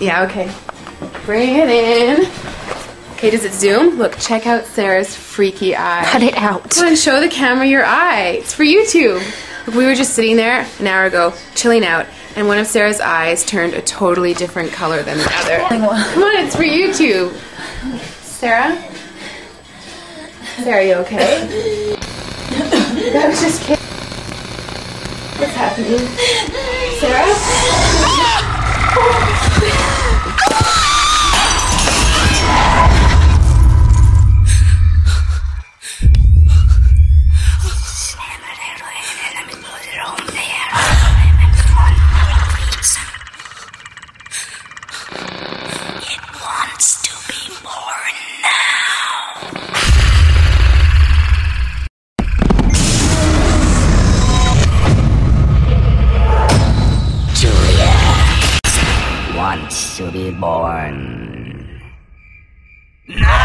Yeah, okay. Bring it in. Okay, does it zoom? Look, check out Sarah's freaky eye. Cut it out. Come on, show the camera your eye. It's for YouTube. Look, we were just sitting there an hour ago, chilling out, and one of Sarah's eyes turned a totally different color than the other. Come on, it's for YouTube. Sarah? Sarah, are you okay? That was just kidding. What's happening? Sarah? It wants to be born now. Julia wants to be born. No!